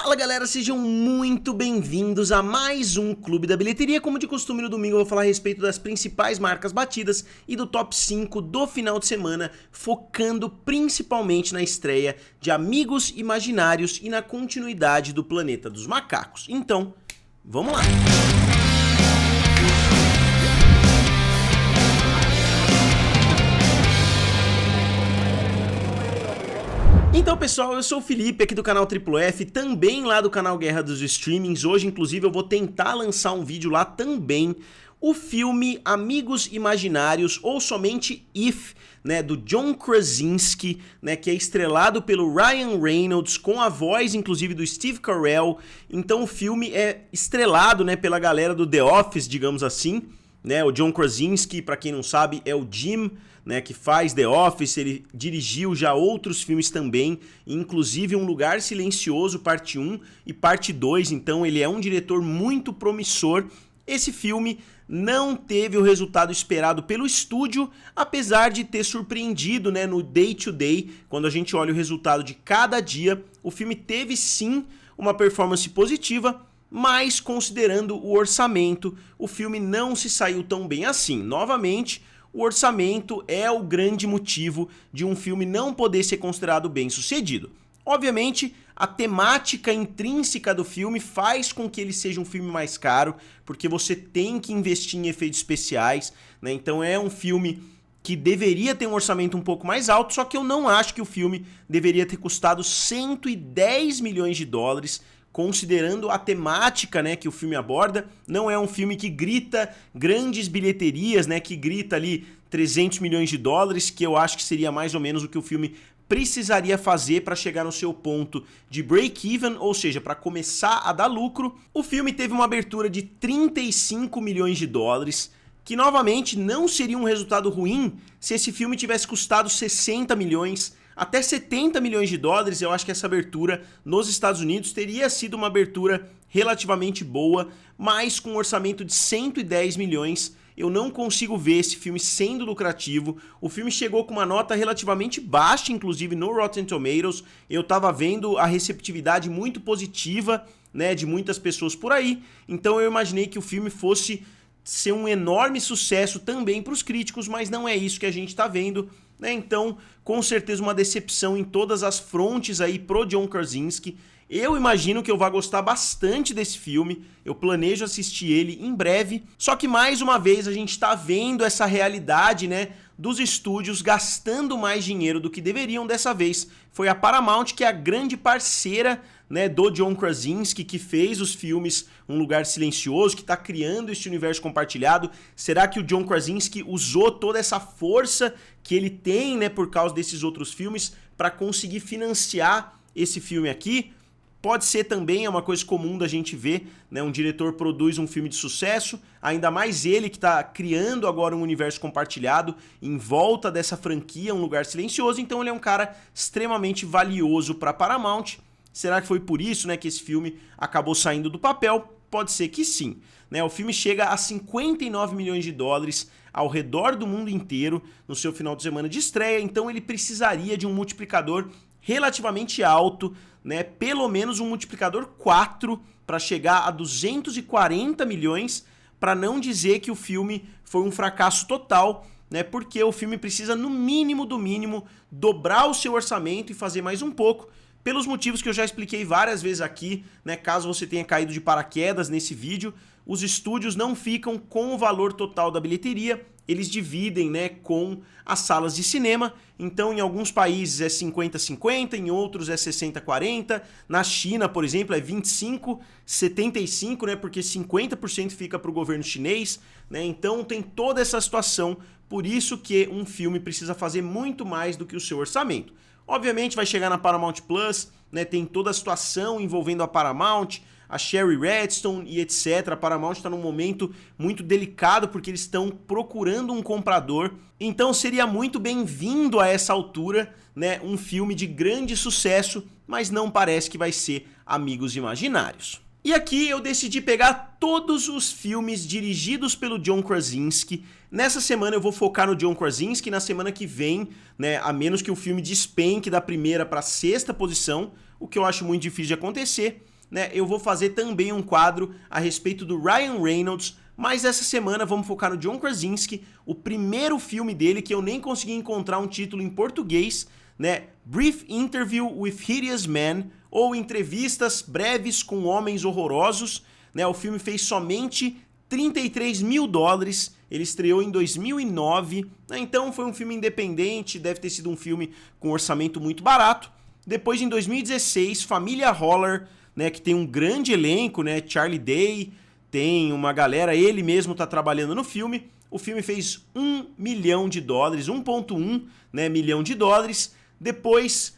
Fala galera, sejam muito bem-vindos a mais um Clube da Bilheteria. Como de costume no domingo eu vou falar a respeito das principais marcas batidas e do top 5 do final de semana, focando principalmente na estreia de Amigos Imaginários e na continuidade do Planeta dos Macacos. Então, vamos lá! Então pessoal, eu sou o Felipe aqui do canal Triplo F, também lá do canal Guerra dos Streamings. Hoje inclusive eu vou tentar lançar um vídeo lá também. O filme Amigos Imaginários, ou somente If, né, do John Krasinski, né, que é estrelado pelo Ryan Reynolds, com a voz inclusive do Steve Carell. Então o filme é estrelado, né, pela galera do The Office, digamos assim, né? O John Krasinski, para quem não sabe, é o Jim, né, que faz The Office. Ele dirigiu já outros filmes também, inclusive Um Lugar Silencioso, parte 1 e parte 2, então ele é um diretor muito promissor. Esse filme não teve o resultado esperado pelo estúdio, apesar de ter surpreendido, né, no day to day, quando a gente olha o resultado de cada dia. O filme teve sim uma performance positiva, mas considerando o orçamento, o filme não se saiu tão bem assim. Novamente, o orçamento é o grande motivo de um filme não poder ser considerado bem sucedido. Obviamente, a temática intrínseca do filme faz com que ele seja um filme mais caro, porque você tem que investir em efeitos especiais, né? Então é um filme que deveria ter um orçamento um pouco mais alto, só que eu não acho que o filme deveria ter custado 110 milhões de dólares, considerando a temática, né, que o filme aborda. Não é um filme que grita grandes bilheterias, né, que grita ali 300 milhões de dólares, que eu acho que seria mais ou menos o que o filme precisaria fazer para chegar no seu ponto de break-even, ou seja, para começar a dar lucro. O filme teve uma abertura de 35 milhões de dólares, que novamente não seria um resultado ruim se esse filme tivesse custado 60 milhões, até 70 milhões de dólares. Eu acho que essa abertura nos Estados Unidos teria sido uma abertura relativamente boa, mas com um orçamento de 110 milhões, eu não consigo ver esse filme sendo lucrativo. O filme chegou com uma nota relativamente baixa, inclusive no Rotten Tomatoes. Eu tava vendo a receptividade muito positiva, né, de muitas pessoas por aí, então eu imaginei que o filme fosse ser um enorme sucesso também para os críticos, mas não é isso que a gente está vendo, né? Então, com certeza uma decepção em todas as frontes aí pro John Krasinski. Eu imagino que eu vá gostar bastante desse filme, eu planejo assistir ele em breve, só que mais uma vez a gente está vendo essa realidade, né, dos estúdios gastando mais dinheiro do que deveriam. Dessa vez foi a Paramount, que é a grande parceira, né, do John Krasinski, que fez os filmes Um Lugar Silencioso, que está criando este universo compartilhado. Será que o John Krasinski usou toda essa força que ele tem, né, por causa desses outros filmes para conseguir financiar esse filme aqui? Pode ser também, é uma coisa comum da gente ver, né? Um diretor produz um filme de sucesso, ainda mais ele que está criando agora um universo compartilhado em volta dessa franquia, Um Lugar Silencioso, então ele é um cara extremamente valioso para Paramount. Será que foi por isso, né, que esse filme acabou saindo do papel? Pode ser que sim, né? O filme chega a 59 milhões de dólares ao redor do mundo inteiro no seu final de semana de estreia, então ele precisaria de um multiplicador relativamente alto, né? Pelo menos um multiplicador 4 para chegar a 240 milhões, para não dizer que o filme foi um fracasso total, né? Porque o filme precisa no mínimo do mínimo dobrar o seu orçamento e fazer mais um pouco, pelos motivos que eu já expliquei várias vezes aqui, né? Caso você tenha caído de paraquedas nesse vídeo, os estúdios não ficam com o valor total da bilheteria, eles dividem, né, com as salas de cinema. Então em alguns países é 50-50, em outros é 60-40, na China, por exemplo, é 25-75, né, porque 50% fica para o governo chinês, né? Então tem toda essa situação, por isso que um filme precisa fazer muito mais do que o seu orçamento. Obviamente vai chegar na Paramount Plus, né, tem toda a situação envolvendo a Paramount, a Shari Redstone e etc. A Paramount está num momento muito delicado porque eles estão procurando um comprador. Então seria muito bem-vindo a essa altura, né, um filme de grande sucesso, mas não parece que vai ser Amigos Imaginários. E aqui eu decidi pegar todos os filmes dirigidos pelo John Krasinski. Nessa semana eu vou focar no John Krasinski, na semana que vem, né, a menos que o filme despenque da primeira para a sexta posição, o que eu acho muito difícil de acontecer, né, eu vou fazer também um quadro a respeito do Ryan Reynolds, mas essa semana vamos focar no John Krasinski, o primeiro filme dele que eu nem consegui encontrar um título em português, né? Brief Interview with Hideous Men, ou Entrevistas Breves com Homens Horrorosos, né? O filme fez somente 33 mil dólares, ele estreou em 2009, né? Então foi um filme independente, deve ter sido um filme com orçamento muito barato. Depois, em 2016, Família Holler, né, que tem um grande elenco, né, Charlie Day, tem uma galera, ele mesmo tá trabalhando no filme. O filme fez 1 milhão de dólares, 1,1, né, milhão de dólares. Depois,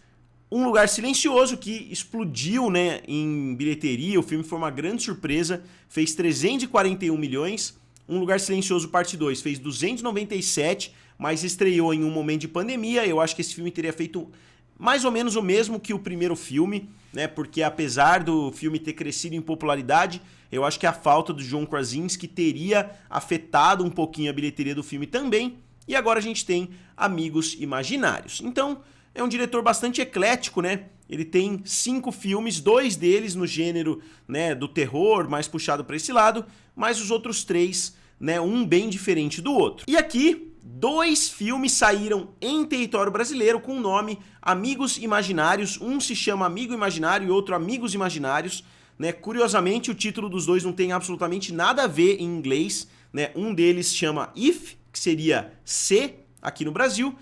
Um Lugar Silencioso, que explodiu, né, em bilheteria, o filme foi uma grande surpresa, fez 341 milhões. Um Lugar Silencioso Parte 2 fez 297, mas estreou em um momento de pandemia. Eu acho que esse filme teria feito mais ou menos o mesmo que o primeiro filme, né? Porque apesar do filme ter crescido em popularidade, eu acho que a falta do John Krasinski teria afetado um pouquinho a bilheteria do filme também. E agora a gente tem Amigos Imaginários. Então, é um diretor bastante eclético, né? Ele tem 5 filmes, 2 deles no gênero, né, do terror, mais puxado para esse lado, mas os outros 3, né, um bem diferente do outro. E aqui, 2 filmes saíram em território brasileiro com o nome Amigos Imaginários. Um se chama Amigo Imaginário e outro Amigos Imaginários, né? Curiosamente, o título dos dois não tem absolutamente nada a ver em inglês, né? Um deles chama If, que seria Se aqui no Brasil,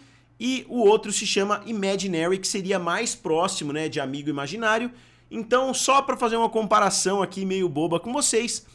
e o outro se chama Imaginary, que seria mais próximo, né, de Amigo Imaginário. Então, só para fazer uma comparação aqui meio boba com vocês,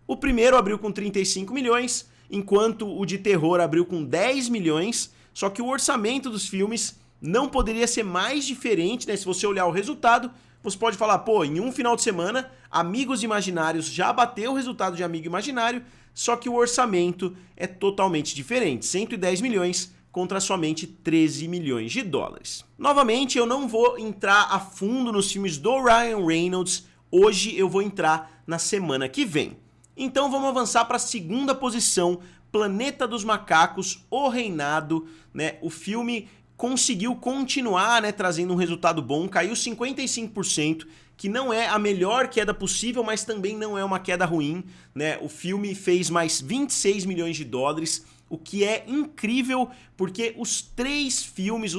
o primeiro abriu com 35 milhões, enquanto o de terror abriu com 10 milhões, só que o orçamento dos filmes não poderia ser mais diferente, né? Se você olhar o resultado, você pode falar, pô, em um final de semana, Amigos Imaginários já bateu o resultado de Amigo Imaginário, só que o orçamento é totalmente diferente, 110 milhões contra somente 13 milhões de dólares. Novamente, eu não vou entrar a fundo nos filmes do Ryan Reynolds, hoje eu vou entrar na semana que vem. Então vamos avançar para a segunda posição, Planeta dos Macacos, O Reinado, né? O filme conseguiu continuar, né, trazendo um resultado bom, caiu 55%, que não é a melhor queda possível, mas também não é uma queda ruim, né? O filme fez mais 26 milhões de dólares, o que é incrível, porque os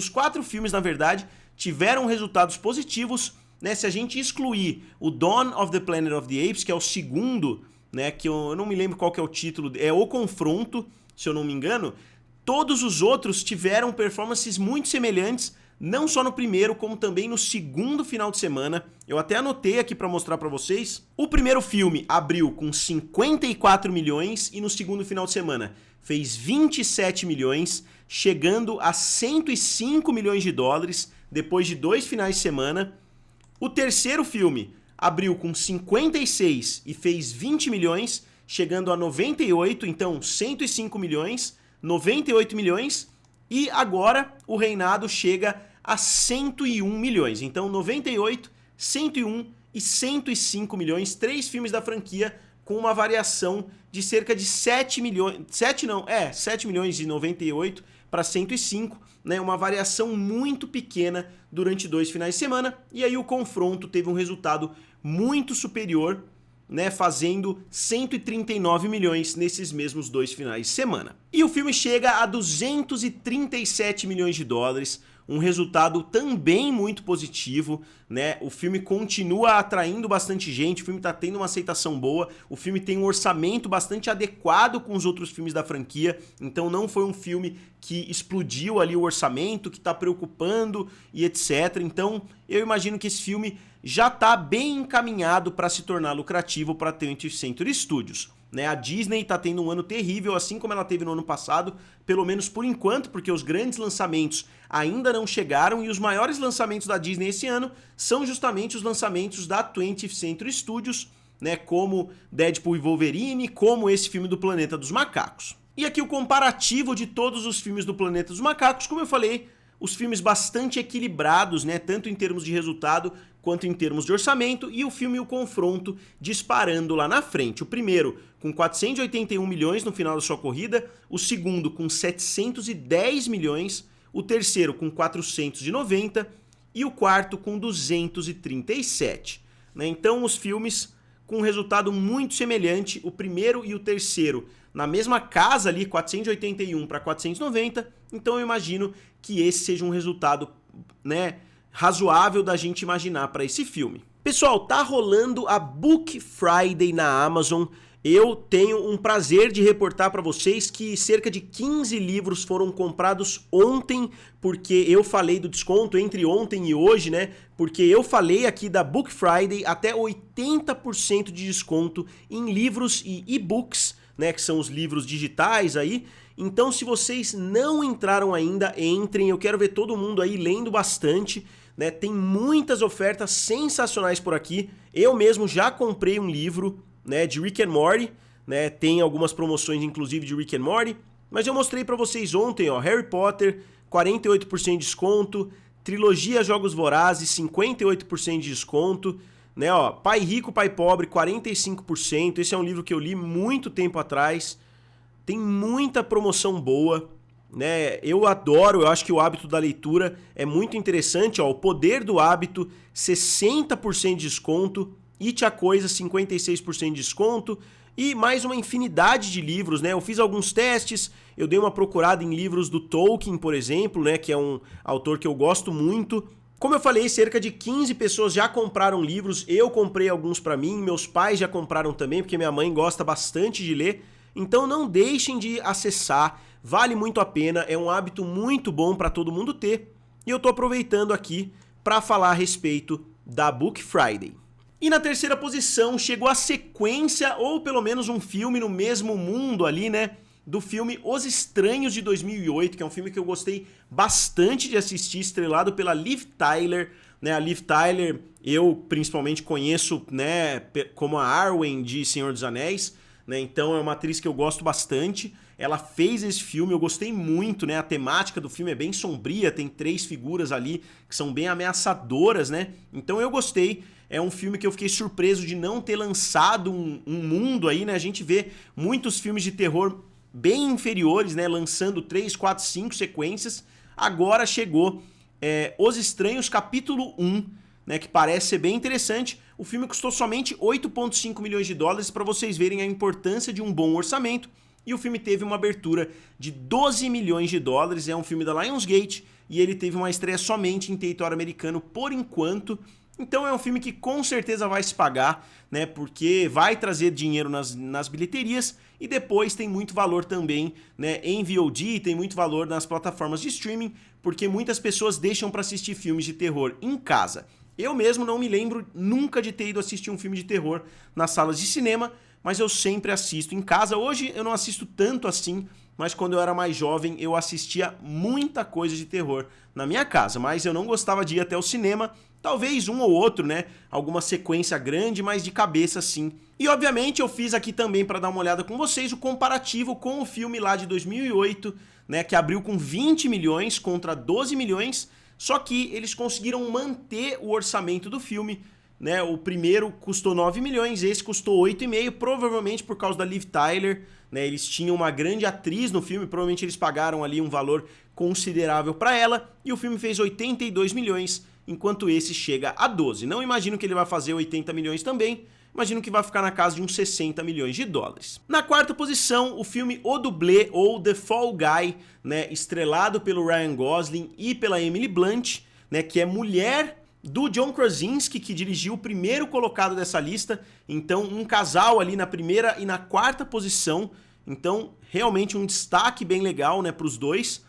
4 filmes, na verdade, tiveram resultados positivos, né? Se a gente excluir o Dawn of the Planet of the Apes, que é o segundo, né, que eu não me lembro qual que é o título, é O Confronto, se eu não me engano, todos os outros tiveram performances muito semelhantes, não só no primeiro, como também no segundo final de semana. Eu até anotei aqui para mostrar para vocês. O primeiro filme abriu com 54 milhões e no segundo final de semana fez 27 milhões, chegando a 105 milhões de dólares depois de 2 finais de semana. O terceiro filme abriu com 56 e fez 20 milhões, chegando a 98, então 105 milhões, 98 milhões, e agora o Reinado chega a 101 milhões. Então 98, 101 e 105 milhões, 3 filmes da franquia com uma variação de cerca de 7 milhões, 7 milhões de 98 para 105, né, uma variação muito pequena durante 2 finais de semana, e aí o Confronto teve um resultado muito superior, né, fazendo 139 milhões nesses mesmos 2 finais de semana. E o filme chega a 237 milhões de dólares, um resultado também muito positivo, né? O filme continua atraindo bastante gente, o filme tá tendo uma aceitação boa, o filme tem um orçamento bastante adequado com os outros filmes da franquia, então não foi um filme que explodiu ali o orçamento, que tá preocupando e etc. Então eu imagino que esse filme já tá bem encaminhado para se tornar lucrativo para a 20th Century Studios. Né, a Disney está tendo um ano terrível, assim como ela teve no ano passado, pelo menos por enquanto, porque os grandes lançamentos ainda não chegaram e os maiores lançamentos da Disney esse ano são justamente os lançamentos da 20th Century Studios, né, como Deadpool e Wolverine, como esse filme do Planeta dos Macacos. E aqui o comparativo de todos os filmes do Planeta dos Macacos, como eu falei, os filmes bastante equilibrados, né, tanto em termos de resultado quanto em termos de orçamento, e o filme O Confronto disparando lá na frente. O primeiro com 481 milhões no final da sua corrida, o segundo com 710 milhões, o terceiro com 490 e o quarto com 237. né? Então os filmes com um resultado muito semelhante, o primeiro e o terceiro na mesma casa ali, 481 para 490, então eu imagino que esse seja um resultado, né, razoável da gente imaginar para esse filme. Pessoal, tá rolando a Book Friday na Amazon. Eu tenho um prazer de reportar para vocês que cerca de 15 livros foram comprados ontem, porque eu falei do desconto entre ontem e hoje, né? Porque eu falei aqui da Book Friday, até 80% de desconto em livros e e-books, né? Que são os livros digitais aí. Então, se vocês não entraram ainda, entrem. Eu quero ver todo mundo aí lendo bastante, né? Tem muitas ofertas sensacionais por aqui. Eu mesmo já comprei um livro, né, de Rick and Morty, né, tem algumas promoções inclusive de Rick and Morty, mas eu mostrei pra vocês ontem, ó, Harry Potter, 48% de desconto, trilogia Jogos Vorazes, 58% de desconto, né, ó, Pai Rico, Pai Pobre, 45%, esse é um livro que eu li muito tempo atrás, tem muita promoção boa, né, eu adoro, eu acho que o hábito da leitura é muito interessante, ó, O Poder do Hábito, 60% de desconto, It a Coisa, 56% de desconto e mais uma infinidade de livros, né? Eu fiz alguns testes, eu dei uma procurada em livros do Tolkien, por exemplo, né? Que é um autor que eu gosto muito. Como eu falei, cerca de 15 pessoas já compraram livros, eu comprei alguns pra mim, meus pais já compraram também, porque minha mãe gosta bastante de ler. Então não deixem de acessar, vale muito a pena, é um hábito muito bom pra todo mundo ter. E eu tô aproveitando aqui pra falar a respeito da Book Friday. E na terceira posição chegou a sequência, ou pelo menos um filme no mesmo mundo ali, né? Do filme Os Estranhos de 2008, que é um filme que eu gostei bastante de assistir, estrelado pela Liv Tyler, né? A Liv Tyler eu principalmente conheço, né, como a Arwen de Senhor dos Anéis, né? Então é uma atriz que eu gosto bastante. Ela fez esse filme, eu gostei muito, né? A temática do filme é bem sombria, tem 3 figuras ali que são bem ameaçadoras, né? Então eu gostei. É um filme que eu fiquei surpreso de não ter lançado um mundo aí, né? A gente vê muitos filmes de terror bem inferiores, né? Lançando 3, 4, 5 sequências. Agora chegou Os Estranhos, capítulo 1, né? Que parece ser bem interessante. O filme custou somente 8,5 milhões de dólares, para vocês verem a importância de um bom orçamento. E o filme teve uma abertura de 12 milhões de dólares. É um filme da Lionsgate e ele teve uma estreia somente em território americano por enquanto. Então é um filme que com certeza vai se pagar, né, porque vai trazer dinheiro nas bilheterias e depois tem muito valor também, né, em VOD, tem muito valor nas plataformas de streaming, porque muitas pessoas deixam para assistir filmes de terror em casa. Eu mesmo não me lembro nunca de ter ido assistir um filme de terror nas salas de cinema, mas eu sempre assisto em casa. Hoje eu não assisto tanto assim, mas quando eu era mais jovem eu assistia muita coisa de terror na minha casa, mas eu não gostava de ir até o cinema. Talvez um ou outro, né? Alguma sequência grande, mas de cabeça sim. E obviamente eu fiz aqui também para dar uma olhada com vocês o comparativo com o filme lá de 2008, né? Que abriu com 20 milhões contra 12 milhões, só que eles conseguiram manter o orçamento do filme, né? O primeiro custou 9 milhões, esse custou 8,5, provavelmente por causa da Liv Tyler, né? Eles tinham uma grande atriz no filme, provavelmente eles pagaram ali um valor considerável para ela, e o filme fez 82 milhões, enquanto esse chega a 12. Não imagino que ele vai fazer 80 milhões também, imagino que vai ficar na casa de uns 60 milhões de dólares. Na quarta posição, o filme O Dublê, ou The Fall Guy, né, estrelado pelo Ryan Gosling e pela Emily Blunt, né, que é mulher do John Krasinski, que dirigiu o primeiro colocado dessa lista. Então um casal ali na primeira e na quarta posição, então realmente um destaque bem legal, né, para os dois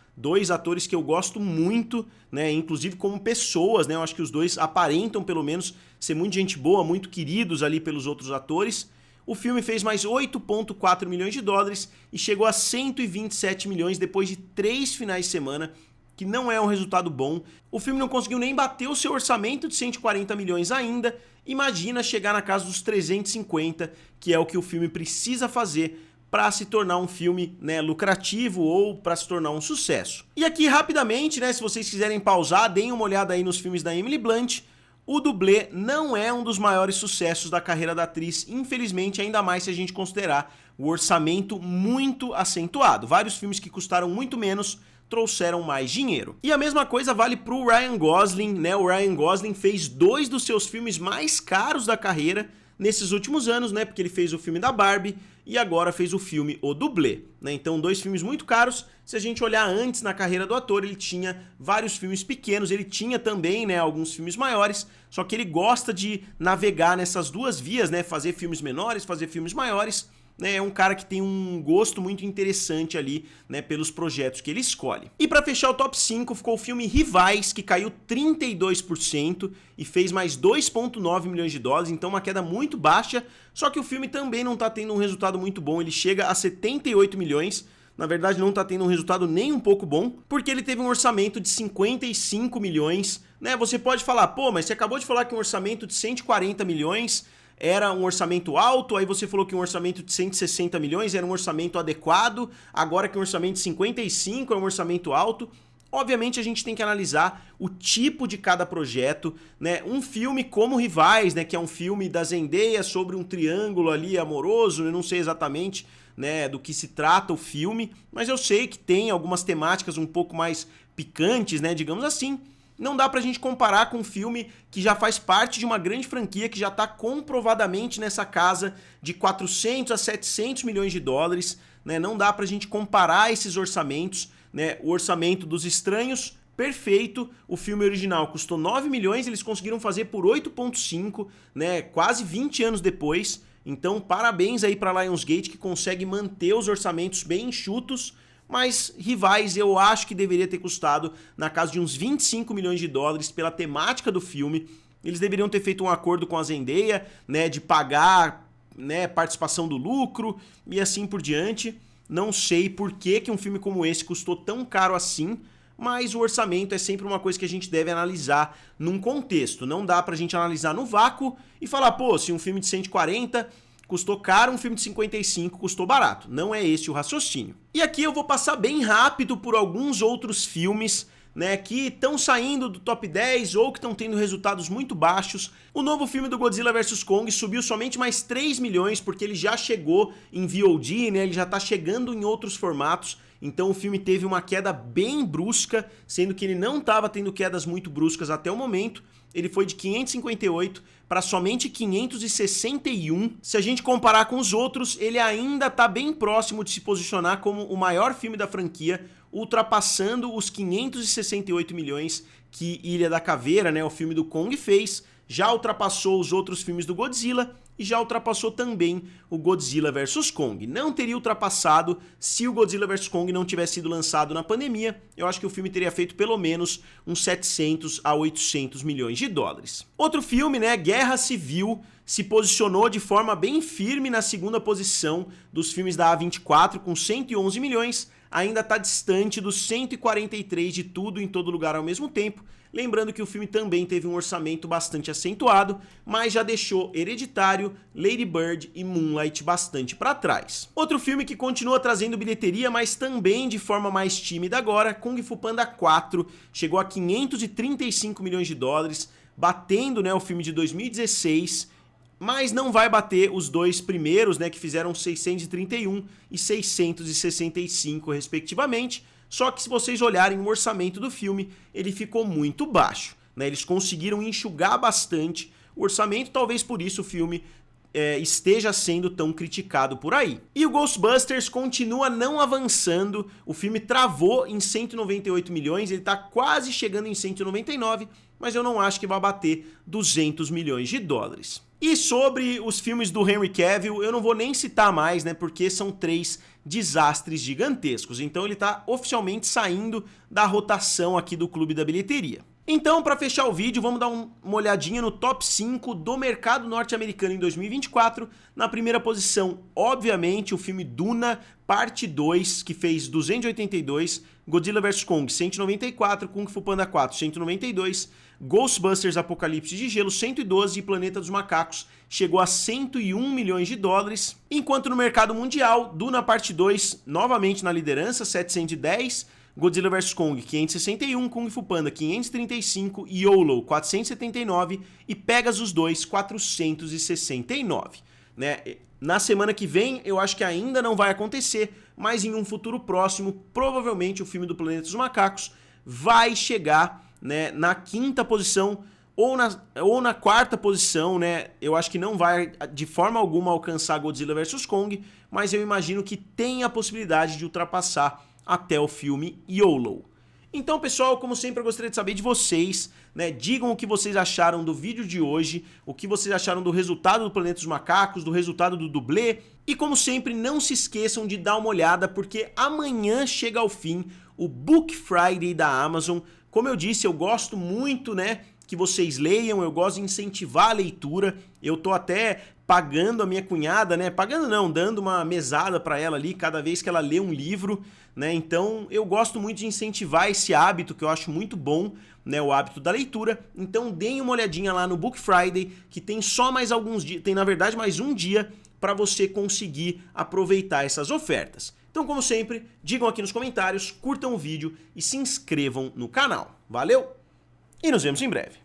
atores que eu gosto muito, né, inclusive como pessoas, né, eu acho que os dois aparentam pelo menos ser muito gente boa, muito queridos ali pelos outros atores. O filme fez mais 8,4 milhões de dólares e chegou a 127 milhões depois de 3 finais de semana, que não é um resultado bom. O filme não conseguiu nem bater o seu orçamento de 140 milhões ainda, imagina chegar na casa dos 350, que é o que o filme precisa fazer para se tornar um filme, né, lucrativo ou para se tornar um sucesso. E aqui rapidamente, né, se vocês quiserem pausar, deem uma olhada aí nos filmes da Emily Blunt. O Dublê não é um dos maiores sucessos da carreira da atriz, infelizmente, ainda mais se a gente considerar o orçamento muito acentuado. Vários filmes que custaram muito menos trouxeram mais dinheiro. E a mesma coisa vale pro Ryan Gosling, né? O Ryan Gosling fez 2 dos seus filmes mais caros da carreira nesses últimos anos, né? Porque ele fez o filme da Barbie e agora fez o filme O Dublê, né? Então 2 filmes muito caros. Se a gente olhar antes na carreira do ator, ele tinha vários filmes pequenos, ele tinha também, né, alguns filmes maiores, só que ele gosta de navegar nessas duas vias, né? Fazer filmes menores, fazer filmes maiores. É um cara que tem um gosto muito interessante ali, né, pelos projetos que ele escolhe. E para fechar o top 5 ficou o filme Rivais, que caiu 32% e fez mais 2,9 milhões de dólares, então uma queda muito baixa, só que o filme também não tá tendo um resultado muito bom, ele chega a 78 milhões, na verdade não tá tendo um resultado nem um pouco bom, porque ele teve um orçamento de 55 milhões, né? Você pode falar, pô, mas você acabou de falar que um orçamento de 140 milhões era um orçamento alto, aí você falou que um orçamento de 160 milhões era um orçamento adequado, agora que um orçamento de 55 é um orçamento alto. Obviamente a gente tem que analisar o tipo de cada projeto, né? Um filme como Rivais, né, que é um filme da Zendaya sobre um triângulo ali amoroso, eu não sei exatamente, né, do que se trata o filme, mas eu sei que tem algumas temáticas um pouco mais picantes, né, digamos assim. Não dá pra gente comparar com um filme que já faz parte de uma grande franquia, que já tá comprovadamente nessa casa de 400 a 700 milhões de dólares, né? Não dá pra gente comparar esses orçamentos, né? O orçamento dos Estranhos, perfeito, o filme original custou 9 milhões, eles conseguiram fazer por 8,5, né? Quase 20 anos depois. Então, parabéns aí pra Lionsgate, que consegue manter os orçamentos bem enxutos. Mas Rivais eu acho que deveria ter custado na casa de uns 25 milhões de dólares pela temática do filme. Eles deveriam ter feito um acordo com a Zendaya, né, de pagar, né, participação do lucro e assim por diante. Não sei por que um filme como esse custou tão caro assim, mas o orçamento é sempre uma coisa que a gente deve analisar num contexto. Não dá pra gente analisar no vácuo e falar, pô, se um filme de 140... custou caro, um filme de 55 custou barato. Não é esse o raciocínio. E aqui eu vou passar bem rápido por alguns outros filmes, né, que estão saindo do top 10 ou que estão tendo resultados muito baixos. O novo filme do Godzilla vs Kong subiu somente mais 3 milhões porque ele já chegou em VOD, né, ele já tá chegando em outros formatos. Então o filme teve uma queda bem brusca, sendo que ele não estava tendo quedas muito bruscas até o momento. Ele foi de 558 para somente 561. Se a gente comparar com os outros, ele ainda está bem próximo de se posicionar como o maior filme da franquia, ultrapassando os 568 milhões que Ilha da Caveira, né, o filme do Kong, fez. Já ultrapassou os outros filmes do Godzilla e já ultrapassou também o Godzilla vs Kong. Não teria ultrapassado se o Godzilla vs Kong não tivesse sido lançado na pandemia. Eu acho que o filme teria feito pelo menos uns 700 a 800 milhões de dólares. Outro filme, né, Guerra Civil, se posicionou de forma bem firme na segunda posição dos filmes da A24 com 111 milhões, ainda está distante dos 143 de Tudo em Todo Lugar ao Mesmo Tempo. Lembrando que o filme também teve um orçamento bastante acentuado, mas já deixou Hereditário, Lady Bird e Moonlight bastante para trás. Outro filme que continua trazendo bilheteria, mas também de forma mais tímida agora, Kung Fu Panda 4, chegou a 535 milhões de dólares, batendo, né, o filme de 2016, mas não vai bater os dois primeiros, né, que fizeram 631 e 665 respectivamente. Só que se vocês olharem o orçamento do filme, ele ficou muito baixo, né? Eles conseguiram enxugar bastante o orçamento, talvez por isso o filme esteja sendo tão criticado por aí. E o Ghostbusters continua não avançando, o filme travou em 198 milhões, ele tá quase chegando em 199, mas eu não acho que vai bater 200 milhões de dólares. E sobre os filmes do Henry Cavill, eu não vou nem citar mais, né, porque são 3 desastres gigantescos. Então ele tá oficialmente saindo da rotação aqui do Clube da Bilheteria. Então, para fechar o vídeo, vamos dar uma olhadinha no top 5 do mercado norte-americano em 2024. Na primeira posição, obviamente, o filme Duna, parte 2, que fez 282, Godzilla vs Kong, 194, Kung Fu Panda 4, 192, Ghostbusters Apocalipse de Gelo, 112 e Planeta dos Macacos chegou a 101 milhões de dólares. Enquanto no mercado mundial, Duna parte 2, novamente na liderança, 710, Godzilla vs Kong 561, Kung Fu Panda 535, YOLO 479 e Pegasus 2 469, né? Na semana que vem eu acho que ainda não vai acontecer, mas em um futuro próximo, provavelmente o filme do Planeta dos Macacos vai chegar, né, na quinta posição ou na quarta posição, né? Eu acho que não vai de forma alguma alcançar Godzilla vs Kong, mas eu imagino que tem a possibilidade de ultrapassar até o filme YOLO. Então, pessoal, como sempre, eu gostaria de saber de vocês, né? Digam o que vocês acharam do vídeo de hoje, o que vocês acharam do resultado do Planeta dos Macacos, do resultado do dublê. E como sempre, não se esqueçam de dar uma olhada, porque amanhã chega ao fim o Book Friday da Amazon. Como eu disse, eu gosto muito, né, que vocês leiam, eu gosto de incentivar a leitura. Eu tô até pagando a minha cunhada, né? Pagando não, dando uma mesada para ela ali cada vez que ela lê um livro, né? Então eu gosto muito de incentivar esse hábito que eu acho muito bom, né? O hábito da leitura. Então deem uma olhadinha lá no Book Friday, que tem só mais alguns dias, tem na verdade mais um dia para você conseguir aproveitar essas ofertas. Então, como sempre, digam aqui nos comentários, curtam o vídeo e se inscrevam no canal. Valeu! E nos vemos em breve.